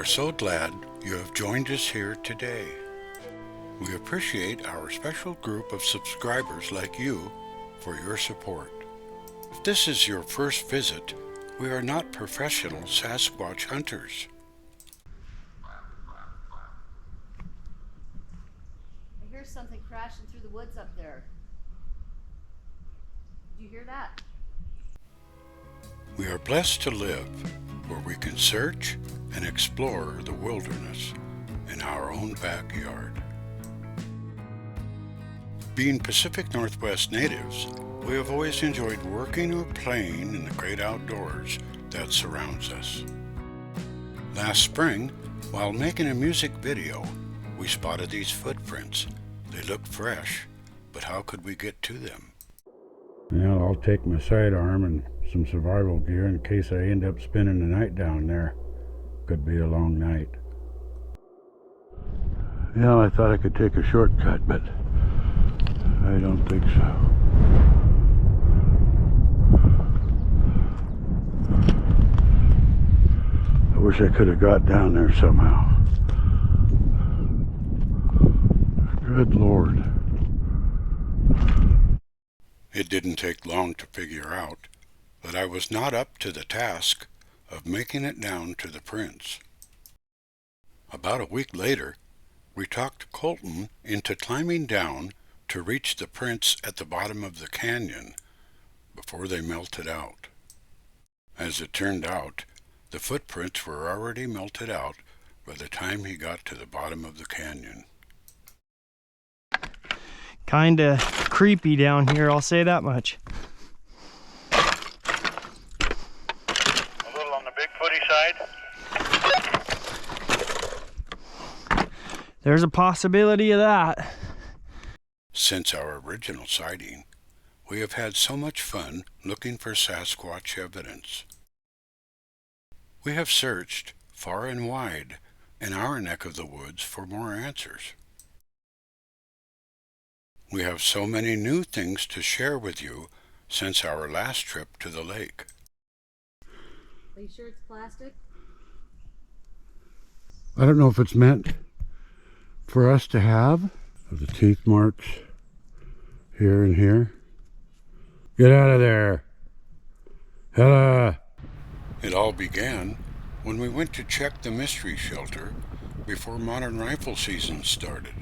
are so glad you have joined us here today. We appreciate our special group of subscribers like you for your support. If this is your first visit, we are not professional Sasquatch hunters. I hear something crashing through the woods up there. Did you hear that? We are blessed to live where we can search and explore the wilderness in our own backyard. Being Pacific Northwest natives, we have always enjoyed working or playing in the great outdoors that surrounds us. Last spring, while making a music video, we spotted these footprints. They looked fresh, but how could we get to them? Yeah, I'll take my sidearm and some survival gear in case I end up spending the night down there. Could be a long night. Yeah, I thought I could take a shortcut, but I don't think so. I wish I could have got down there somehow. Good Lord. It didn't take long to figure out that I was not up to the task of making it down to the prints. About a week later, we talked Colton into climbing down to reach the prints at the bottom of the canyon before they melted out. As it turned out, the footprints were already melted out by the time he got to the bottom of the canyon. Kinda creepy down here, I'll say that much. A little on the Bigfooty side? There's a possibility of that. Since our original sighting, we have had so much fun looking for Sasquatch evidence. We have searched far and wide in our neck of the woods for more answers. We have so many new things to share with you since our last trip to the lake. Are you sure it's plastic? I don't know if it's meant for us to have. The teeth marks here and here. Get out of there. Hella. It all began when we went to check the mystery shelter before modern rifle season started.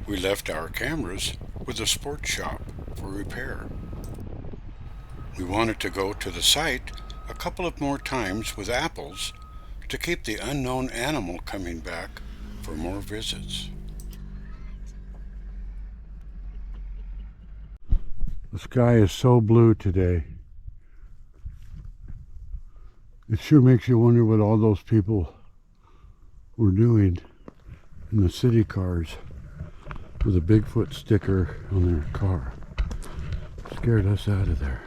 We left our cameras with a sports shop for repair. We wanted to go to the site a couple of more times with apples to keep the unknown animal coming back for more visits. The sky is so blue today. It sure makes you wonder what all those people were doing in the city cars with a Bigfoot sticker on their car. Scared us out of there.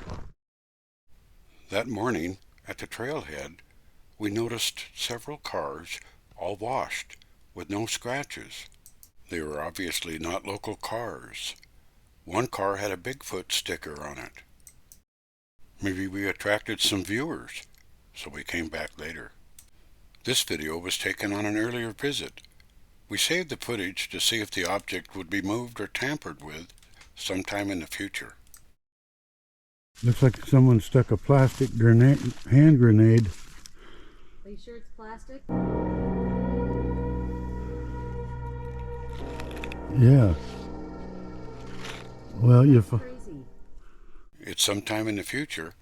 That morning, at the trailhead, we noticed several cars, all washed, with no scratches. They were obviously not local cars. One car had a Bigfoot sticker on it. Maybe we attracted some viewers, so we came back later. This video was taken on an earlier visit. We saved the footage to see if the object would be moved or tampered with sometime in the future. Looks like someone stuck a plastic hand grenade. Are you sure it's plastic? Yeah. Well, Crazy. It's sometime in the future.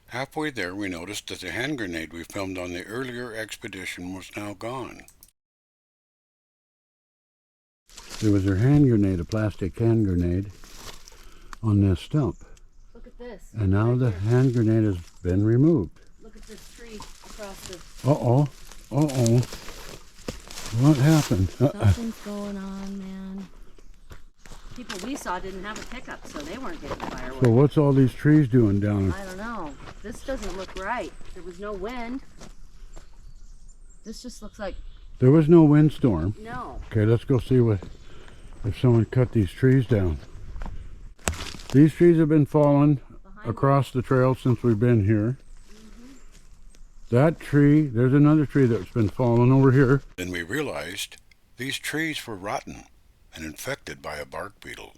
Halfway there, we noticed that the hand grenade we filmed on the earlier expedition was now gone. there was a hand grenade, a plastic hand grenade, on this stump. Look at this. And now right the here. hand grenade has been removed. Look at this tree across the... Uh-oh. Uh-oh. What happened? Something's going on, man. People we saw didn't have a pickup, so they weren't getting firewood. So what's all these trees doing down? I don't know. This doesn't look right. There was no wind. This just looks like... There was no windstorm. No. Okay, let's go see what if someone cut these trees down. These trees have been falling across the trail since we've been here. That tree, there's another tree that's been fallen over here. Then we realized these trees were rotten and infected by a bark beetle.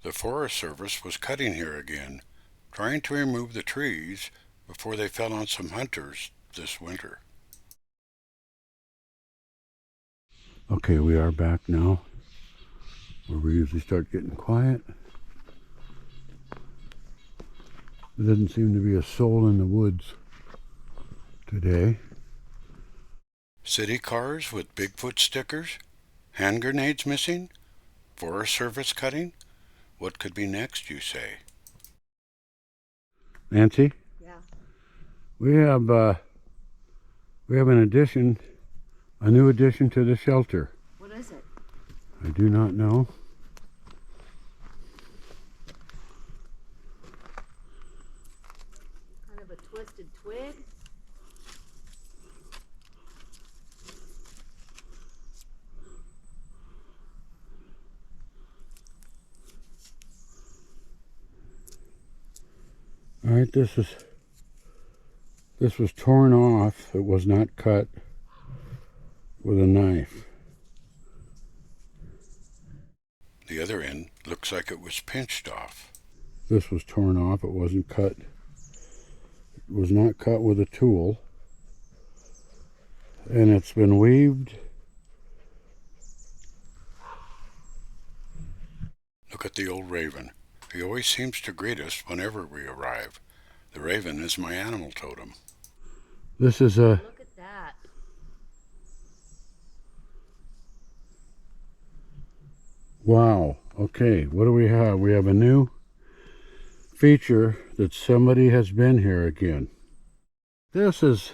The Forest Service was cutting here again, trying to remove the trees before they fell on some hunters this winter. Okay, we are back now, where we usually start getting quiet. There doesn't seem to be a soul in the woods today. City cars with Bigfoot stickers? Hand grenades missing? Forest Service cutting? What could be next, you say? Nancy? Yeah. We have an addition, a new addition to the shelter. What is it? I do not know. Kind of a twisted twig? All right, this was torn off. It was not cut with a knife. The other end looks like it was pinched off. This was torn off. It wasn't cut. It was not cut with a tool. And it's been weaved. Look at the old raven. He always seems to greet us whenever we arrive. The raven is my animal totem. This is a... Look at that. Wow. Okay, what do we have? We have a new feature that somebody has been here again. This is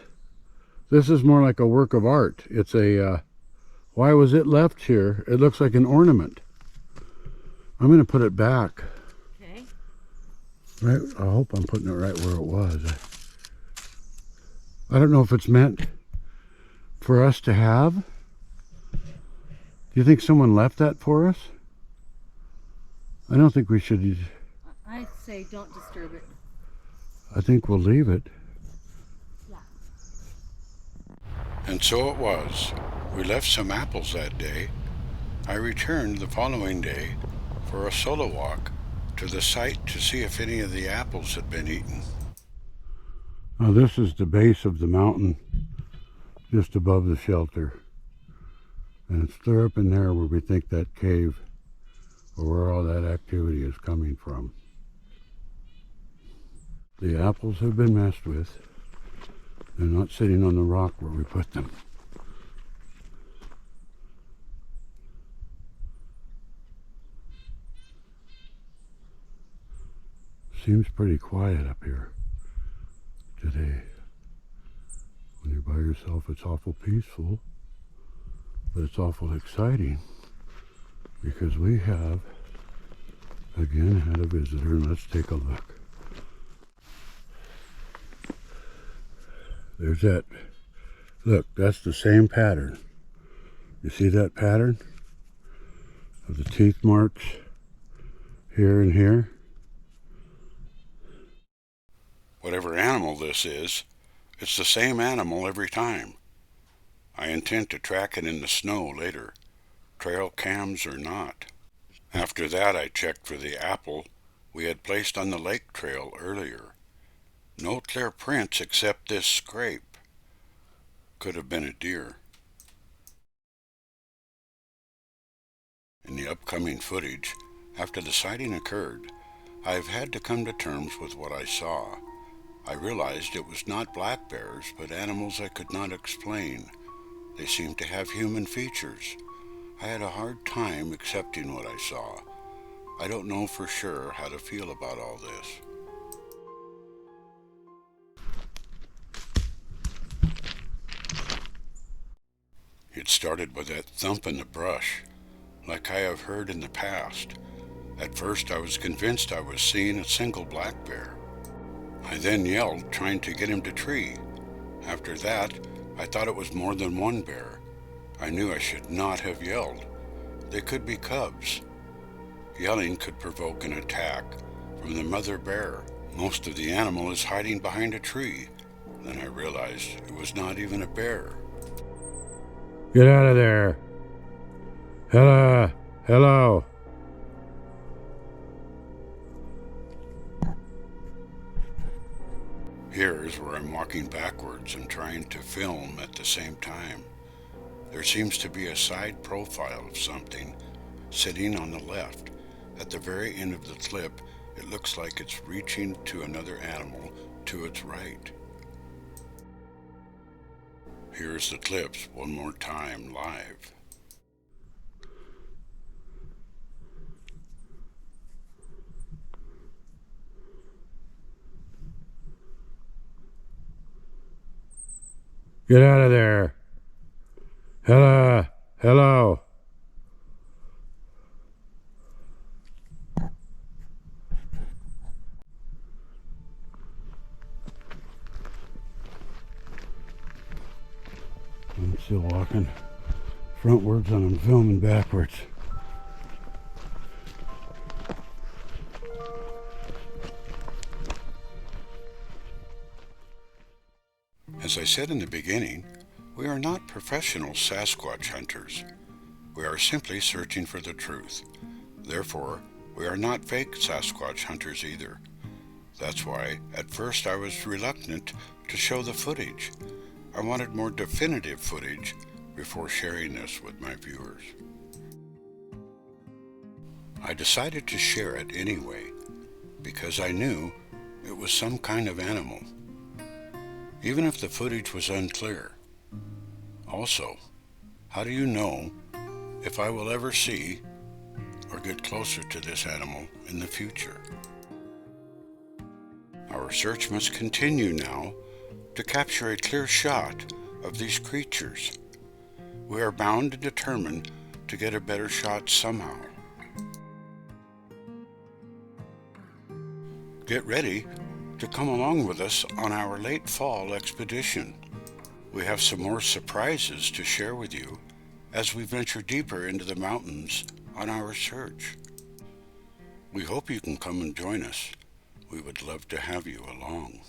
more like a work of art. It's a... why was it left here? It looks like an ornament. I'm going to put it back. Okay. Right, I hope I'm putting it right where it was. I don't know if it's meant for us to have. Do you think someone left that for us? I don't think we should. I say don't disturb it. I think we'll leave it. Yeah. And so it was. We left some apples that day. I returned the following day for a solo walk to the site to see if any of the apples had been eaten. Now this is the base of the mountain just above the shelter. And it's clear up in there where we think that cave or where all that activity is coming from. The apples have been messed with. They're not sitting on the rock where we put them. Seems pretty quiet up here today. When you're by yourself, it's awful peaceful, but it's awful exciting because we have again had a visitor, and let's take a look. There's that. Look, that's the same pattern. You see that pattern of the teeth marks here and here? Whatever animal this is, it's the same animal every time. I intend to track it in the snow later, trail cams or not. After that I checked for the apple we had placed on the lake trail earlier. No clear prints except this scrape. Could have been a deer. In the upcoming footage, after the sighting occurred, I've had to come to terms with what I saw. I realized it was not black bears, but animals I could not explain. They seemed to have human features. I had a hard time accepting what I saw. I don't know for sure how to feel about all this. It started with that thump in the brush, like I have heard in the past. At first I was convinced I was seeing a single black bear. I then yelled, trying to get him to tree. After that, I thought it was more than one bear. I knew I should not have yelled. They could be cubs. Yelling could provoke an attack from the mother bear. Most of the animal is hiding behind a tree, Then I realized it was not even a bear. Get out of there. Hello. Hello. Here is where I'm walking backwards and trying to film at the same time. There seems to be a side profile of something sitting on the left. At the very end of the clip, it looks like it's reaching to another animal to its right. Here's the clips one more time live. Get out of there. Hello. Hello. I'm still walking frontwards and I'm filming backwards. As I said in the beginning, we are not professional Sasquatch hunters. We are simply searching for the truth. Therefore, we are not fake Sasquatch hunters either. That's why, at first, I was reluctant to show the footage. I wanted more definitive footage before sharing this with my viewers. I decided to share it anyway, because I knew it was some kind of animal, even if the footage was unclear. Also, how do you know if I will ever see or get closer to this animal in the future? Our search must continue now to capture a clear shot of these creatures. We are bound and determined to get a better shot somehow. Get ready to come along with us on our late fall expedition. We have some more surprises to share with you as we venture deeper into the mountains on our search. We hope you can come and join us. We would love to have you along.